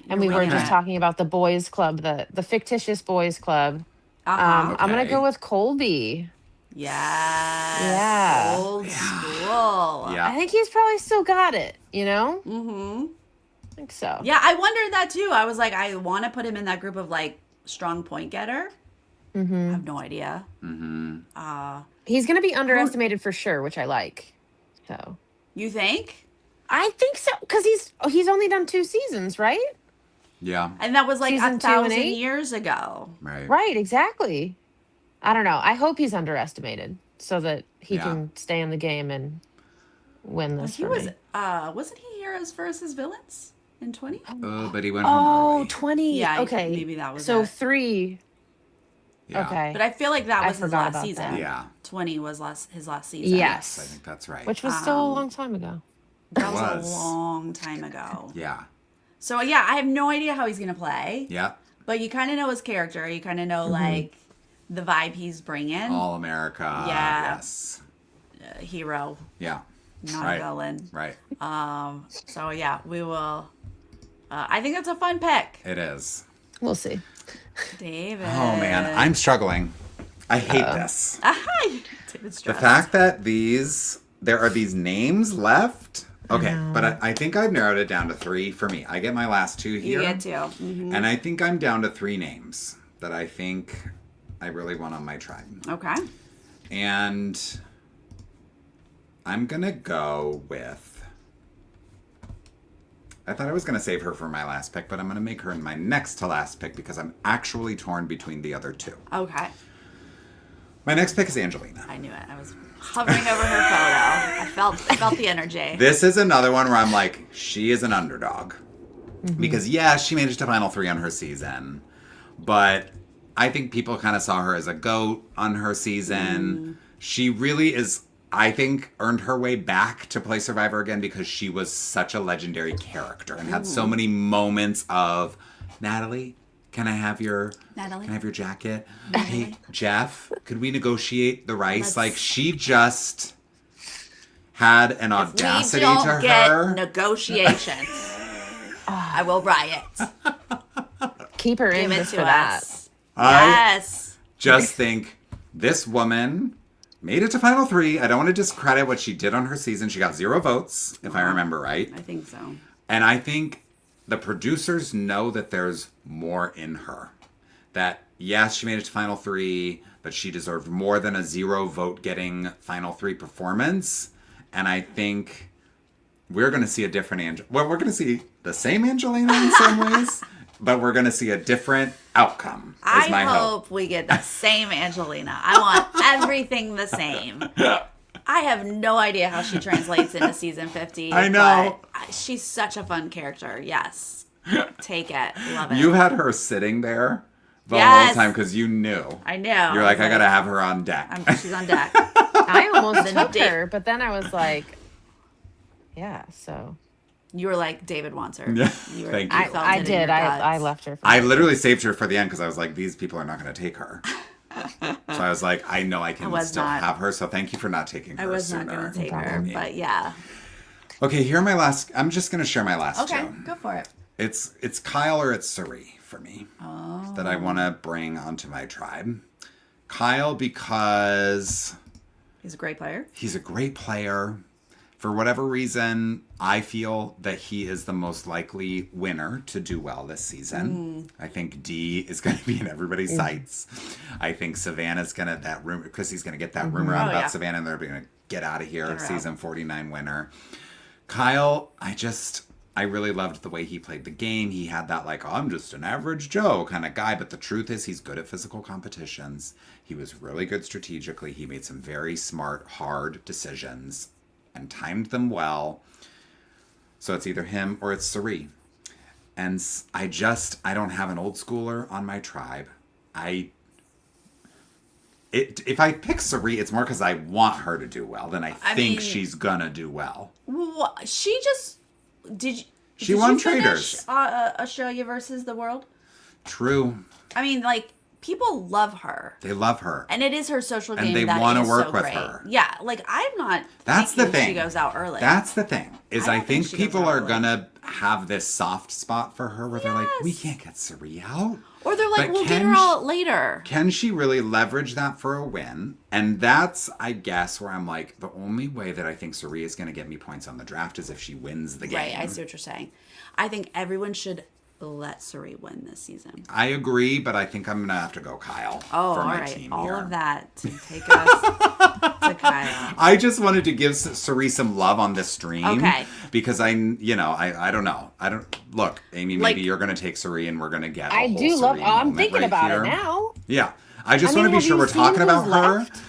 And You're we were winging just it. talking about the boys club, the fictitious boys club. Uh-huh. I'm gonna Okay. go with Colby. Yes. Yeah. Old school. Yeah. I think he's probably still got it, you know? Mm-hmm. I think so. Yeah, I wondered that too. I was like, I want to put him in that group of like strong point getter. I have no idea. He's gonna be underestimated for sure, which I like. So You think? I think so, because he's only done 2 seasons, right? And that was like Season 2 and 1,000 8? years ago. Right. Right, exactly. I don't know. I hope he's underestimated so that he Yeah. can stay in the game and win this He for was me. wasn't he heroes versus villains in 20? Oh, but he went home Oh, early. 20. Yeah, okay. maybe that was so it. 3. Yeah. Okay. But I feel like that I was his forgot last about season. that. Yeah. 20 was his last season. Yes. I think that's right. Which was still a long time ago. That was was. a long time ago. Yeah. So yeah, I have no idea how he's gonna play. Yeah. But you kind of know his character. You kind of know like the vibe he's bringing. All America. Yeah. Yes. Hero, Yeah. not Right. a villain. Right. So yeah, we will. I think that's a fun pick, It is. We'll see. David. Oh man, I'm struggling. I hate this. David's The stressed. fact that there are these names left. Okay, but I think I've narrowed it down to 3 for me. I get my last 2 You here. get to. Mhm. And I think I'm down to 3 names that I think I really want on my tribe. Okay. And I'm going to go with... I thought I was going to save her for my last pick, but I'm going to make her my next to last pick because I'm actually torn between the other 2. Okay. My next pick is Angelina. I knew it. I was hovering over her photo. I felt the energy. This is another one where I'm like, she is an underdog. Because, yeah, she made it to Final 3 on her season. But I think people kind of saw her as a GOAT on her season. She really is, I think, earned her way back to play Survivor again because she was such a legendary character and had so many moments of, Natalie, can I have your jacket? Hey, Jeff, could we negotiate the rice? Like, she just had an audacity we don't to get her. negotiations. I will riot. Keep her in Give it just to for that. us. I Yes. just think this woman made it to Final 3. I don't want to discredit what she did on her season. She got 0 votes, if I remember right. I think so. And I think the producers know that there's more in her. That, yes, she made it to Final 3, but she deserved more than a 0 vote getting Final 3 performance. And I think we're going to see a different we're going to see the same Angelina in some ways, but we're going to see a different outcome. Is my I hope we get the same Angelina. I want everything the same. I have no idea how she translates into season 50. I know. But she's such a fun character. Yes. Take it. Love it. You had her sitting there the Yes. whole time because you knew. I know. You're like, I got to have her on deck. She's on deck. I almost Then took Dave- her, but then I was like, yeah, so You were like, David wants her. Yeah. You were, Thank you. felt I it in did. your I guts. left her. For I literally saved her for the end because I was like, these people are not going to take her. So I was like, I know I can was still not. have her. So thank you for not taking her I was sooner. not going to take No her, problem. but yeah. Okay, here are my last. I'm just going to share my last Okay, 2. go for it. It's Kyle or it's Suri for me that I want to bring onto my tribe. Kyle because He's a great player. he's a great player. For whatever reason, I feel that he is the most likely winner to do well this season. I think D is going to be in everybody's sights. I think Savannah's going to, Chrissy's going to get that rumor out Oh, about yeah. Savannah and they're going to get out of here, Get her out. season 49 winner. Kyle, I I really loved the way he played the game. He had that like, oh, I'm just an average Joe kind of guy. But the truth is he's good at physical competitions. He was really good strategically. He made some very smart, hard decisions and timed them well. So it's either him or it's Cirie. And I don't have an old schooler on my tribe. If I pick Cirie, it's more because I want her to do well than I think she's gonna do well. Well, she just She won you finish, Traders. Australia versus the world. True. I mean, like, people love her. They love her. And it is her social game And they that want is to work so with great. her. Yeah, like, I'm not That's the thinking thing. she goes out early. That's the thing. Is I I don't think think she goes people out are early. gonna have this soft spot for her where they're like, we can't get Cirie out. Or they're like, But we'll get can her out later. Can she really leverage that for a win? And that's, I guess, where I'm like, the only way that I think Cirie is going to get me points on the draft is if she wins the game. Right, I see what you're saying. I think everyone should let Cirie win this season. I agree, but I think I'm going to have to go Kyle for my team all here. of that to take us to Kyle. I just wanted to give Cirie some love on this stream. Okay. Because I don't know. Look, Amy, maybe Like- you're going to take Cirie and we're going to get a I whole do love. Cirie I'm moment thinking right about here. it now. Yeah. I just I want mean, to be have sure you we're talking seen about who's her left?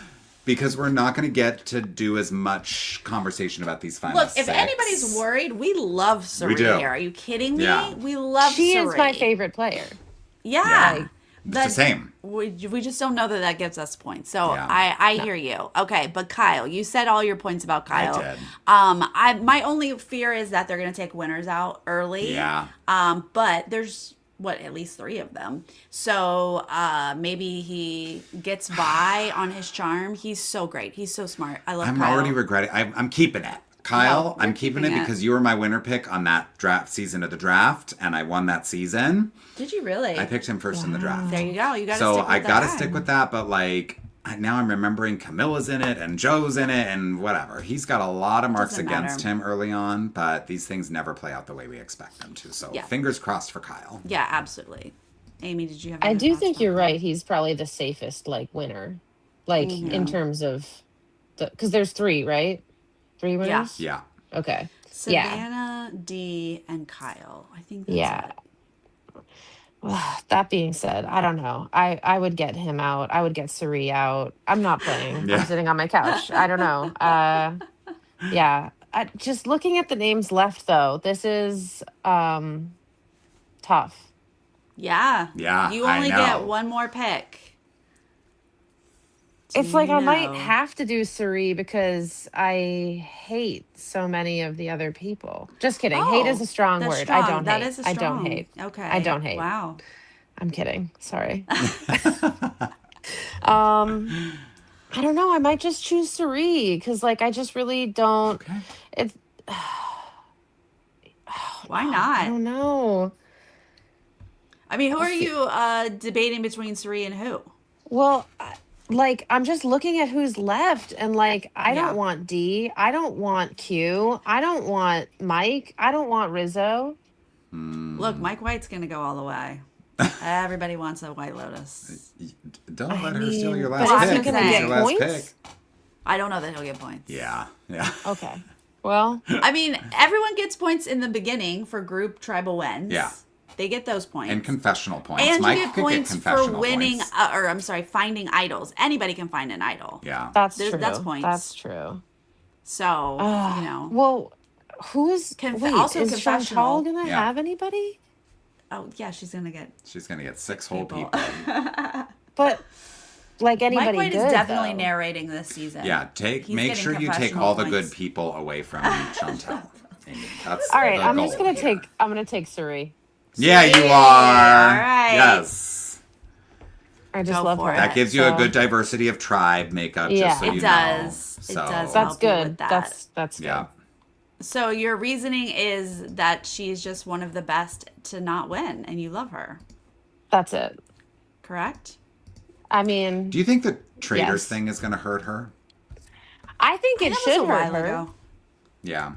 because we're not going to get to do as much conversation about these final Look, six. if anybody's worried, we love Cirie do. here. Are you kidding me? Yeah. We love She Cirie. is my favorite player. Yeah. Yeah. It's the same. We just don't know that gives us points. So Yeah. I hear you. Okay, but Kyle, you said all your points about Kyle. I did. My only fear is that they're going to take winners out early. Yeah. But there's at least 3 of them. So maybe he gets by on his charm. He's so great. He's so smart. I love I'm Kyle. already regretting. I'm keeping it. Kyle, No, I'm you're keeping keeping it it. because you were my winner pick on that draft season of the draft, and I won that season. Did you really? I picked him first in the draft. There you go. You got to So stick with I got to that. stick with that, but like now I'm remembering Camilla's in it and Joe's in it and whatever. He's got a lot of marks Doesn't against matter. him early on, but these things never play out the way we expect them to. So Yeah. fingers crossed for Kyle. Yeah, absolutely. Amy, did you have I any do thoughts think on you're that? right. He's probably the safest winner, in terms of because there's 3, right? 3 winners. Yeah. Okay. Savannah, D, and Kyle. I think that's Yeah. it. That being said, I don't know. I would get him out. I would get Cirie out. I'm not playing. Yeah. I'm sitting on my couch. I don't know. Yeah. Just looking at the names left, though, this is tough. Yeah. Yeah, You I only know. get one more pick. It's like I might No. have to do Cirie because I hate so many of the other people. Just kidding. Hate is a strong that's word. strong. I don't That hate. is a I don't strong- hate. Okay. I don't hate. Wow. I'm kidding. Sorry. I don't know. I might just choose Cirie because, I just really don't. Okay. It's. Why I not? don't know. I mean, who are you debating between Cirie and who? Well, I'm just looking at who's left, and I Yeah. don't want D. I don't want Q. I don't want Mike. I don't want Rizzo. Look, Mike White's going to go all the way. Everybody wants a White Lotus. Don't I let her steal mean, your but last is he pick. gonna It's get your last points? pick. I don't know that he'll get points. Yeah. Yeah. Okay. Well, I mean, everyone gets points in the beginning for group tribal wins. Yeah. They get those points. And confessional points. And Mike you get could points get for confessional winning, points. finding idols. Anybody can find an idol. Yeah. that's There's- true. that's points. That's true. So, Well, who's wait? also Is confessional. Chantal gonna Yeah. have anybody? Oh, yeah, she's going to get. She's gonna get 6 whole People. people. But anybody Mike White good, is definitely though. narrating this season. Yeah, He's make getting sure you take confessional all the points. good people away from Chantel. Amy. That's All right, the I'm goal just gonna here. I'm gonna take Cirie. Yeah, you Yay, are. all right. Yes. I just Go love for her. it. That gives you a So- good diversity of tribe makeup, Yeah. just so It you does. know. It So, does. That's help you with good. that. That's good. yeah. So your reasoning is that she's just one of the best to not win, and you love her, That's it. correct? I mean, Do you think the traders Yes. thing is going to hurt her? I think it That was should a hurt while her. ago. Yeah.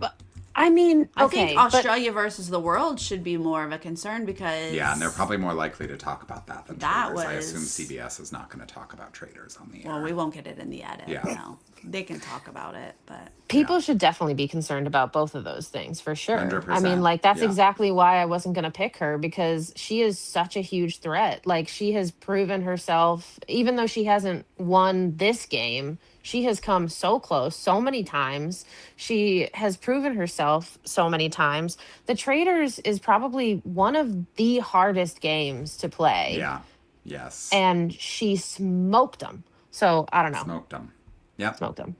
I mean, I okay, think but Australia versus the world should be more of a concern because Yeah, and they're probably more likely to talk about that than That traders. I was- assume CBS is not going to talk about traders on the air. well, we won't get it in the edit. Yeah. No, they can talk about it, but people should definitely be concerned about both of those things for sure. I 100%, mean, like that's yeah. exactly why I wasn't going to pick her, because she is such a huge threat. Like she has proven herself, even though she hasn't won this game, she has come so close so many times. She has proven herself so many times. The Traders is probably one of the hardest games to play. Yeah. Yes. And she smoked them. So I don't know. Smoked them. Yep. Smoked them.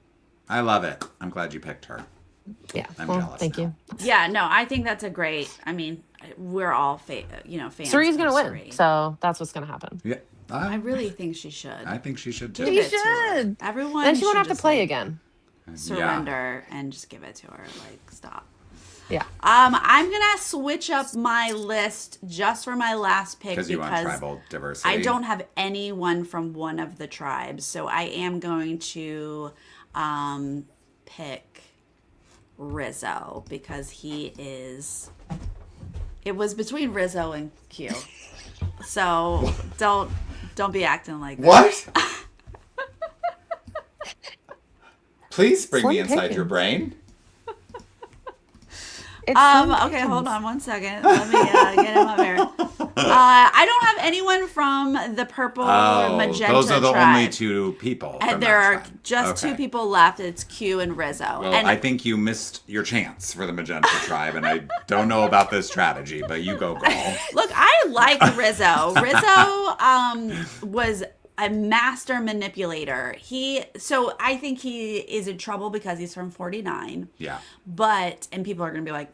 I love it. I'm glad you picked her. Yeah. I'm well, jealous thank now. you. yeah, no, I think that's a great. I mean, we're all fans. Suri's gonna of win, Suri. so that's what's gonna happen. Yeah. I really think she should. I think she should too. Give She it to her. should. Everyone. Then she won't should have to just, play like, again. Surrender and just give it to her. Like, stop. Yeah. I'm gonna switch up my list just for my last pick Because you want tribal diversity. I don't have anyone from one of the tribes, so I am going to pick Rizzo because he is. It was between Rizzo and Q, so don't be acting like that. What? Please bring me Slim inside picking. your brain. It's Slim Okay, Pickens. hold on one second. Let me get him up here. I don't have anyone from the purple or magenta those are the tribe. only two people. From And there that are tribe. just two Okay. people left. It's Q and Rizzo. Well, and I think you missed your chance for the magenta tribe, and I don't know about this strategy, but you go, girl. look, I like Rizzo. Rizzo was a master manipulator. So I think he is in trouble because he's from 49. Yeah. And people are going to be like,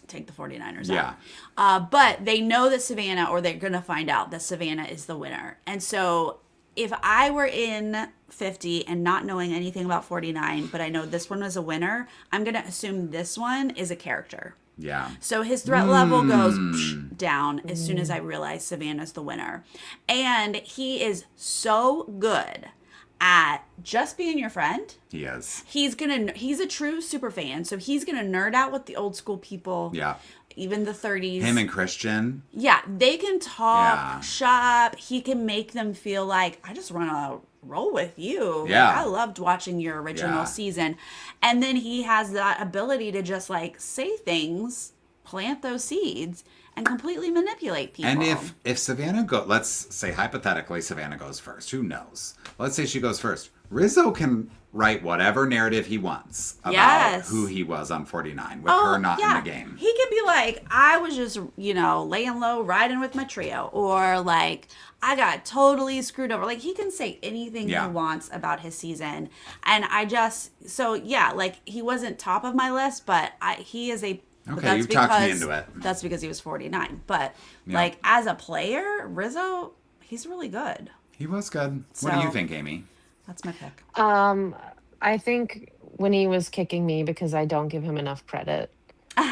take the 49ers Yeah. out. But they know that Savannah, or they're going to find out that Savannah is the winner. And so if I were in 50 and not knowing anything about 49, but I know this one was a winner, I'm going to assume this one is a character. Yeah. So his threat level goes down as soon as I realize Savannah's the winner. And he is so good at just being your friend. He is. He's a true super fan, so he's gonna nerd out with the old school people. Yeah. Even the 30s. Him and Christian. Yeah, they can talk Yeah. shop. He can make them feel like, I just want to roll with you. Yeah. Like, I loved watching your original Yeah. season. And then he has that ability to just like say things, plant those seeds, and completely manipulate people. And if Savannah let's say hypothetically Savannah goes first. Who knows? Let's say she goes first. Rizzo can write whatever narrative he wants about Yes. who he was on 49 with her not in the game. He could be like, I was just, laying low, riding with my trio. Or like, I got totally screwed over. Like, he can say anything Yeah. he wants about his season. And like, he wasn't top of my list, but he is a... but Okay, you've talked me into it. That's because he was 49. But, Yeah. like, as a player, Rizzo, he's really good. He was good. What do you So- think, Amy? That's my pick. I think when he was kicking me because I don't give him enough credit. So,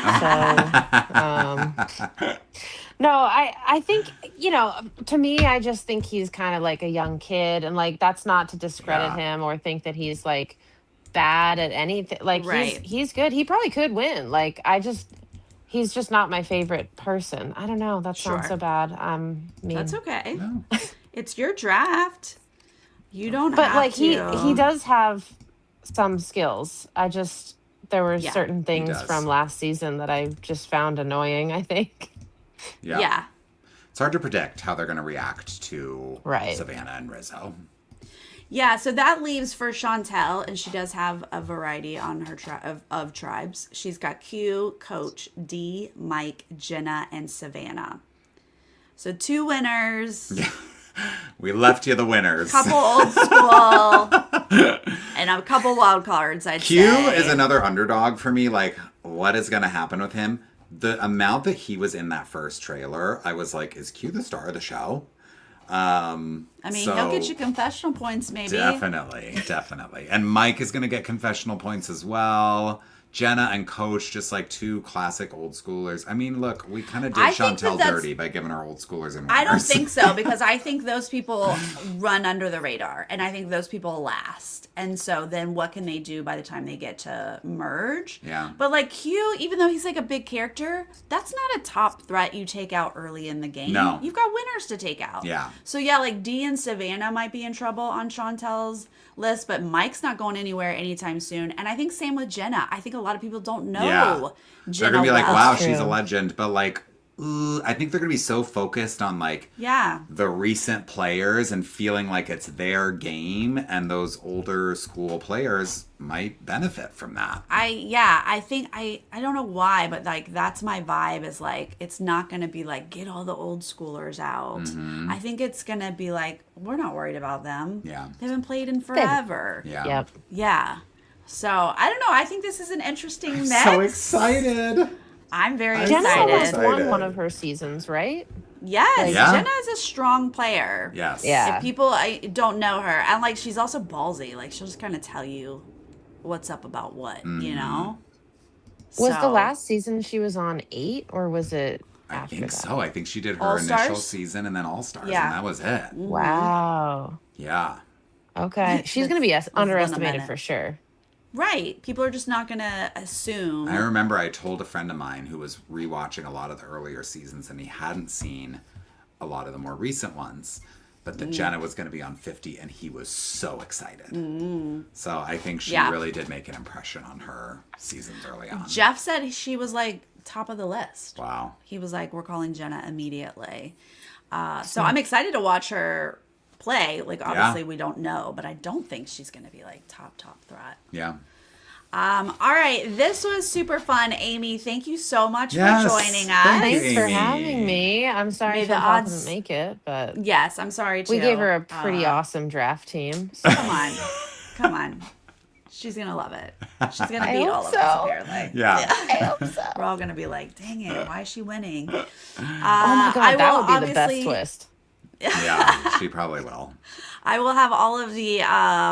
no, I think, to me, I just think he's kind of like a young kid, and like, that's not to discredit Yeah. him or think that he's like bad at anything. Like Right. he's good. He probably could win. Like, he's just not my favorite person. I don't know. That sounds Sure. so bad. Mean. That's okay. No. It's your draft. You don't But have like to. he does have some skills. There were Yeah, certain things does. from last season that I just found annoying, I think. Yeah. It's hard to predict how they're going to react to Right. Savannah and Rizzo. Yeah, so that leaves for Chantel, and she does have a variety on her of tribes. She's got Q, Coach, D, Mike, Jenna, and Savannah. So 2 winners, We left you the winners. couple old school, and a couple wild cards, I'd Q say. is another underdog for me. Like, what is going to happen with him? The amount that he was in that first trailer, I was like, is Q the star of the show? I mean, he'll get you confessional points, maybe. Definitely. And Mike is going to get confessional points as well. Jenna and Coach, just like two classic old schoolers. I mean, look, we kind of did I think Chantel that's- dirty by giving her old schoolers and winners. I don't think so, because I think those people run under the radar, and I think those people last. And so then what can they do by the time they get to merge? Yeah. But like Q, even though he's like a big character, that's not a top threat you take out early in the game. No. You've got winners to take out. Yeah. So yeah, like Dee and Savannah might be in trouble on Chantel's list, but Mike's not going anywhere anytime soon. And I think same with Jenna. I think a lot of people don't know They're Jenna going to be like, well. wow, she's a legend. But like, I think they're going to be so focused on like the recent players and feeling like it's their game, and those older school players might benefit from that. I think I don't know why, but like that's my vibe, is like it's not gonna be like get all the old schoolers out. I think it's gonna be like we're not worried about them. Yeah. They've been played in forever. Yeah. Yep. Yeah. So I don't know. I think this is an interesting mix. So excited. I'm very Jenna almost excited. won one of her seasons, right? Yes, Yeah. Jenna is a strong player. Yes. Yeah. If people don't know her, and like she's also ballsy. Like she'll just kind of tell you what's up about what, you know. Was the So- last season she was on 8, or was it I after think that? so. I think she did her All-Stars? initial season and then All Stars, Yeah. and that was it. Wow. Yeah. Okay. She's going to be one a underestimated minute. for sure. Right. People are just not going to assume. I remember I told a friend of mine who was rewatching a lot of the earlier seasons, and he hadn't seen a lot of the more recent ones, but that Jenna was going to be on 50, and he was so excited. So I think she really did make an impression on her seasons early on. Jeff said she was like top of the list. Wow. He was like, we're calling Jenna immediately. So I'm excited to watch her play. Like, obviously, we don't know, but I don't think she's going to be like top threat. Yeah. All right. This was super fun. Amy, thank you so much Yes, for joining us. thank you, Thanks for Amy. having me. I'm sorry May the Chantal odds- couldn't make it, but Yes, I'm sorry too. we gave her a pretty awesome draft team. So. Come on. She's going to love it. She's going to I beat hope all of so. us, apparently. Yeah. I hope so. We're all going to be like, dang it, why is she winning? Oh my god, that would be the best obviously- twist. Yeah. She probably will. I will have all of the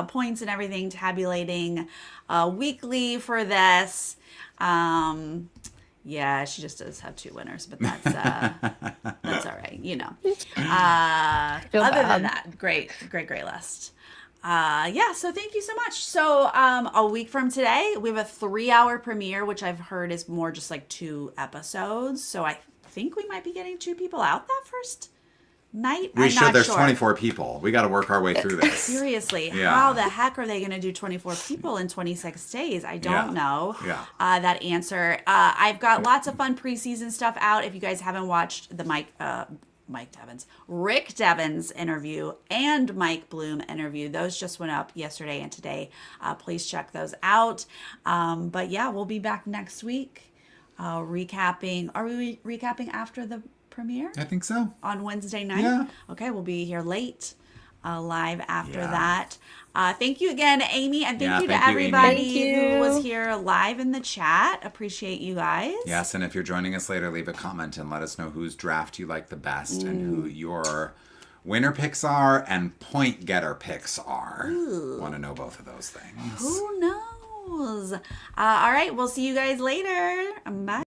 points and everything tabulating weekly for this. Yeah, she just does have 2 winners, but that's all right, you know. Feel Other bad. than that, great list. Yeah, so thank you so much. So a week from today, we have a 3-hour premiere, which I've heard is more just like 2 episodes. So I think we might be getting 2 people out that first night. We I'm should. not There's sure. 24 people. We got to work our way through this. Seriously, Yeah. how the heck are they going to do 24 people in 26 days? I don't know Yeah. that answer. I've got lots of fun preseason stuff out. If you guys haven't watched the Rick Devens interview and Mike Bloom interview, those just went up yesterday and today. Please check those out. But yeah, we'll be back next week recapping. Are we recapping after the premiere? I think so. On Wednesday night? Yeah. Okay, we'll be here late, live after Yeah. that. Thank you again, Amy, and thank Yeah, you to thank you, Amy. everybody Thank who you. was here live in the chat. Appreciate you guys. Yes, and if you're joining us later, leave a comment and let us know whose draft you like the best and who your winner picks are and point getter picks are. Want to know both of those things. Who knows? All right, we'll see you guys later. Bye.